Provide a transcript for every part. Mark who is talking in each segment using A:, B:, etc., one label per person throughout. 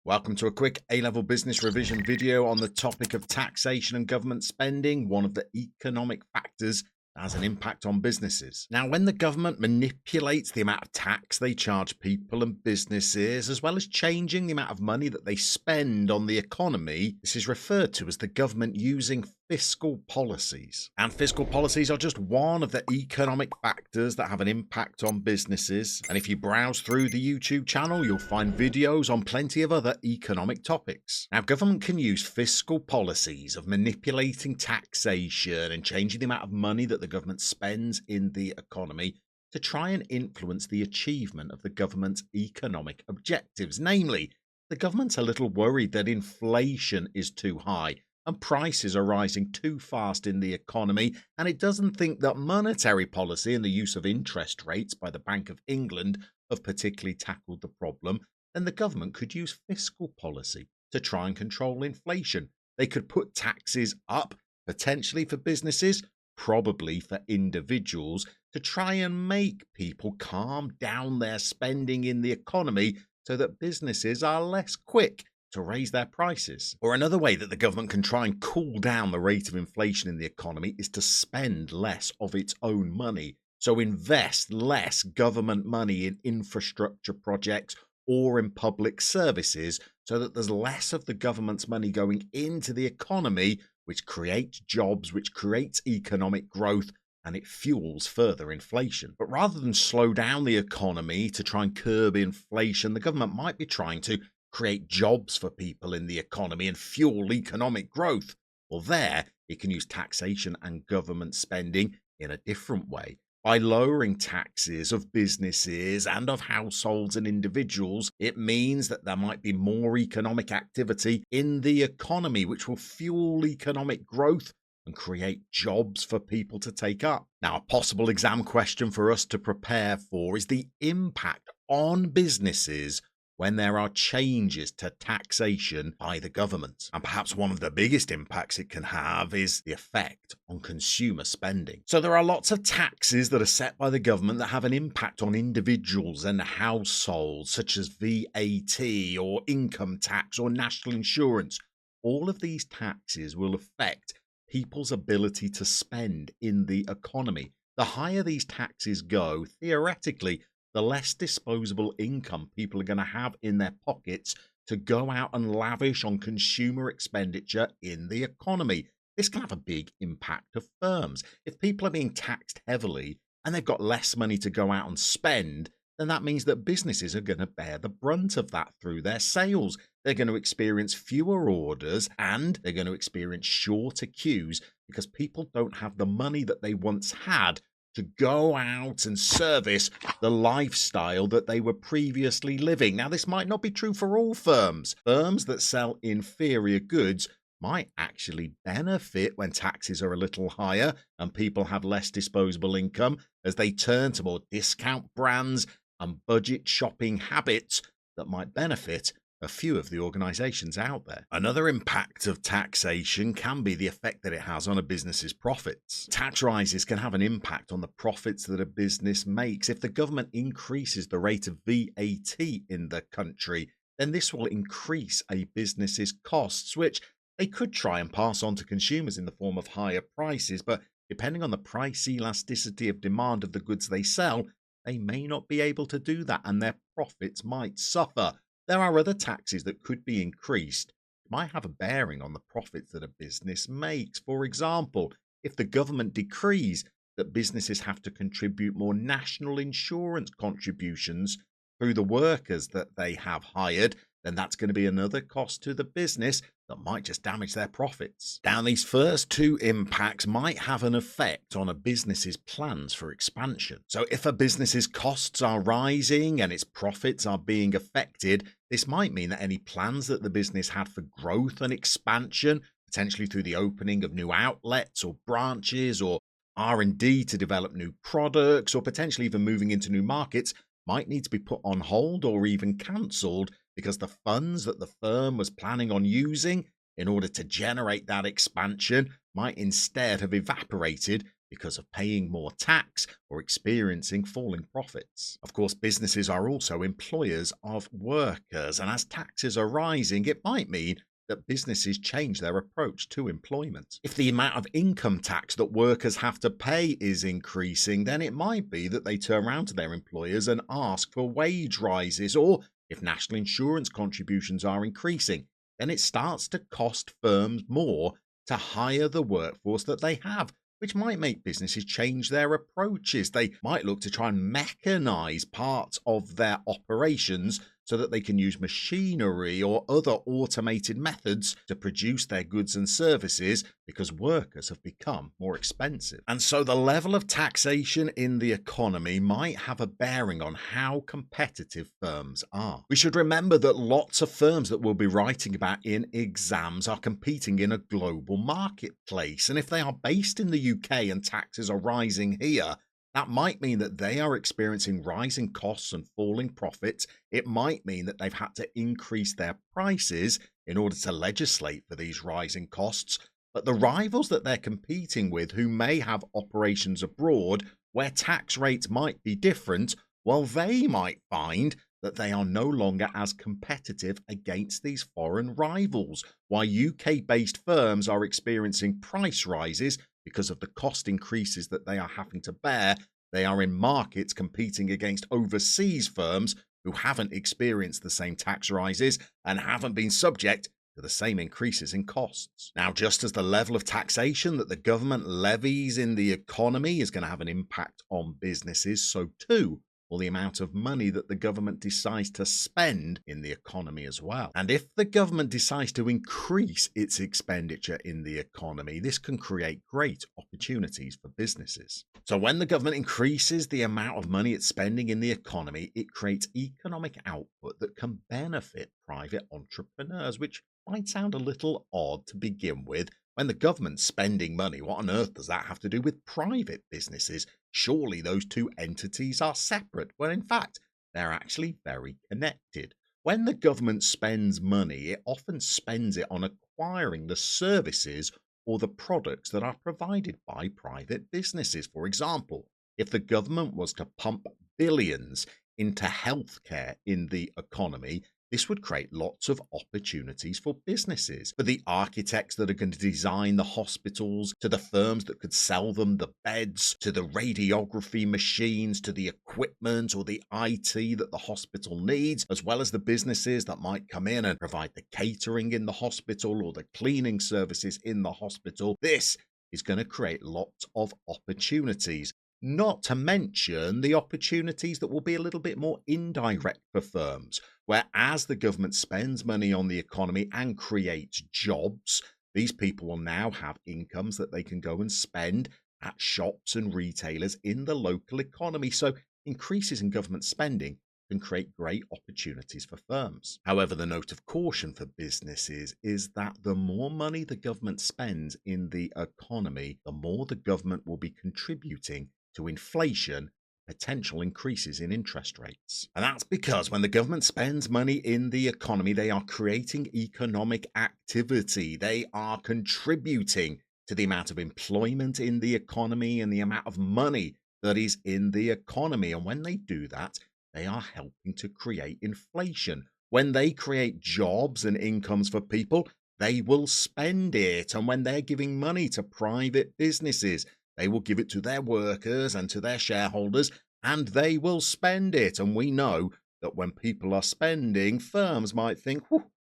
A: Welcome to a quick A-level business revision video on the topic of taxation and government spending, one of the economic factors that has an impact on businesses. Now, when the government manipulates the amount of tax they charge people and businesses, as well as changing the amount of money that they spend on the economy, this is referred to as the government using fiscal policies. And fiscal policies are just one of the economic factors that have an impact on businesses. And if you browse through the YouTube channel, you'll find videos on plenty of other economic topics. Now, government can use fiscal policies of manipulating taxation and changing the amount of money that the government spends in the economy to try and influence the achievement of the government's economic objectives. Namely, the government's a little worried that inflation is too high and prices are rising too fast in the economy, and it doesn't think that monetary policy and the use of interest rates by the Bank of England have particularly tackled the problem. Then the government could use fiscal policy to try and control inflation. They could put taxes up, potentially for businesses, probably for individuals, to try and make people calm down their spending in the economy so that businesses are less quick to raise their prices. Or another way that the government can try and cool down the rate of inflation in the economy is to spend less of its own money. So invest less government money in infrastructure projects or in public services so that there's less of the government's money going into the economy, which creates jobs, which creates economic growth, and it fuels further inflation. But rather than slow down the economy to try and curb inflation, the government might be trying to create jobs for people in the economy and fuel economic growth. Well, there, it can use taxation and government spending in a different way. By lowering taxes of businesses and of households and individuals, it means that there might be more economic activity in the economy, which will fuel economic growth and create jobs for people to take up. Now, a possible exam question for us to prepare for is the impact on businesses when there are changes to taxation by the government. And perhaps one of the biggest impacts it can have is the effect on consumer spending. So there are lots of taxes that are set by the government that have an impact on individuals and households, such as VAT or income tax or national insurance. All of these taxes will affect people's ability to spend in the economy. The higher these taxes go, theoretically, the less disposable income people are going to have in their pockets to go out and lavish on consumer expenditure in the economy. This can have a big impact to firms. If people are being taxed heavily and they've got less money to go out and spend, then that means that businesses are going to bear the brunt of that through their sales. They're going to experience fewer orders and they're going to experience shorter queues because people don't have the money that they once had to go out and service the lifestyle that they were previously living. Now, this might not be true for all firms. Firms that sell inferior goods might actually benefit when taxes are a little higher and people have less disposable income as they turn to more discount brands and budget shopping habits that might benefit a few of the organizations out there. Another impact of taxation can be the effect that it has on a business's profits. Tax rises can have an impact on the profits that a business makes. If the government increases the rate of VAT in the country, then this will increase a business's costs, which they could try and pass on to consumers in the form of higher prices, but depending on the price elasticity of demand of the goods they sell, they may not be able to do that and their profits might suffer. There are other taxes that could be increased. It might have a bearing on the profits that a business makes. For example, if the government decrees that businesses have to contribute more national insurance contributions through the workers that they have hired, then that's going to be another cost to the business that might just damage their profits. Now, these first two impacts might have an effect on a business's plans for expansion. So if a business's costs are rising and its profits are being affected, this might mean that any plans that the business had for growth and expansion, potentially through the opening of new outlets or branches or R&D to develop new products or potentially even moving into new markets, might need to be put on hold or even cancelled because the funds that the firm was planning on using in order to generate that expansion might instead have evaporated because of paying more tax or experiencing falling profits. Of course, businesses are also employers of workers, and as taxes are rising, it might mean that businesses change their approach to employment. If the amount of income tax that workers have to pay is increasing, then it might be that they turn around to their employers and ask for wage rises, or if national insurance contributions are increasing, then it starts to cost firms more to hire the workforce that they have, which might make businesses change their approaches. They might look to try and mechanize parts of their operations so that they can use machinery or other automated methods to produce their goods and services because workers have become more expensive. And so the level of taxation in the economy might have a bearing on how competitive firms are. We should remember that lots of firms that we'll be writing about in exams are competing in a global marketplace. And if they are based in the UK and taxes are rising here, that might mean that they are experiencing rising costs and falling profits. It might mean that they've had to increase their prices in order to legislate for these rising costs. But the rivals that they're competing with, who may have operations abroad where tax rates might be different, well, they might find that they are no longer as competitive against these foreign rivals. While UK-based firms are experiencing price rises because of the cost increases that they are having to bear, they are in markets competing against overseas firms who haven't experienced the same tax rises and haven't been subject to the same increases in costs. Now, just as the level of taxation that the government levies in the economy is going to have an impact on businesses, so too will the amount of money that the government decides to spend in the economy as well. And if the government decides to increase its expenditure in the economy, this can create great opportunities for businesses. So when the government increases the amount of money it's spending in the economy, it creates economic output that can benefit private entrepreneurs, which might sound a little odd to begin with. When the government's spending money, what on earth does that have to do with private businesses? Surely those two entities are separate. Well, in fact, they're actually very connected. When the government spends money, it often spends it on acquiring the services or the products that are provided by private businesses. For example, if the government was to pump billions into healthcare in the economy, this would create lots of opportunities for businesses, for the architects that are going to design the hospitals, to the firms that could sell them the beds, to the radiography machines, to the equipment or the IT that the hospital needs, as well as the businesses that might come in and provide the catering in the hospital or the cleaning services in the hospital. This is going to create lots of opportunities. Not to mention the opportunities that will be a little bit more indirect for firms, where as the government spends money on the economy and creates jobs, these people will now have incomes that they can go and spend at shops and retailers in the local economy. So increases in government spending can create great opportunities for firms. However, the note of caution for businesses is that the more money the government spends in the economy, the more the government will be contributing to inflation, potential increases in interest rates. And that's because when the government spends money in the economy, they are creating economic activity. They are contributing to the amount of employment in the economy and the amount of money that is in the economy. And when they do that, they are helping to create inflation. When they create jobs and incomes for people, they will spend it. And when they're giving money to private businesses, they will give it to their workers and to their shareholders, and they will spend it. And we know that when people are spending, firms might think,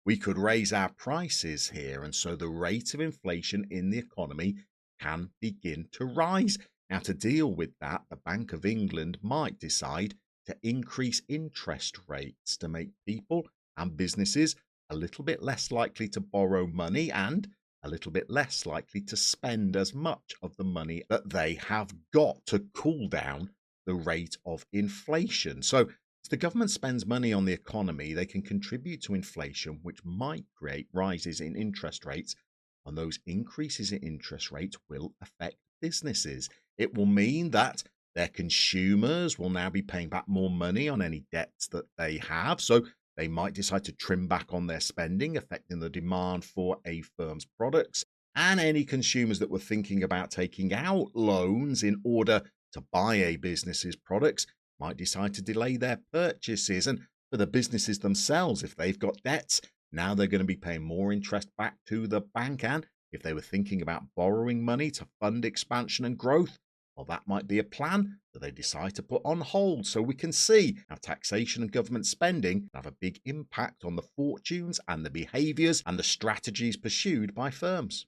A: we could raise our prices here. And so the rate of inflation in the economy can begin to rise. Now, to deal with that, the Bank of England might decide to increase interest rates to make people and businesses a little bit less likely to borrow money and a little bit less likely to spend as much of the money that they have got to cool down the rate of inflation. So as the government spends money on the economy, they can contribute to inflation, which might create rises in interest rates, and those increases in interest rates will affect businesses. It will mean that their consumers will now be paying back more money on any debts that they have. So they might decide to trim back on their spending, affecting the demand for a firm's products. And any consumers that were thinking about taking out loans in order to buy a business's products might decide to delay their purchases. And for the businesses themselves, if they've got debts, now they're going to be paying more interest back to the bank. And if they were thinking about borrowing money to fund expansion and growth, well, that might be a plan that they decide to put on hold. So we can see how taxation and government spending have a big impact on the fortunes and the behaviors and the strategies pursued by firms.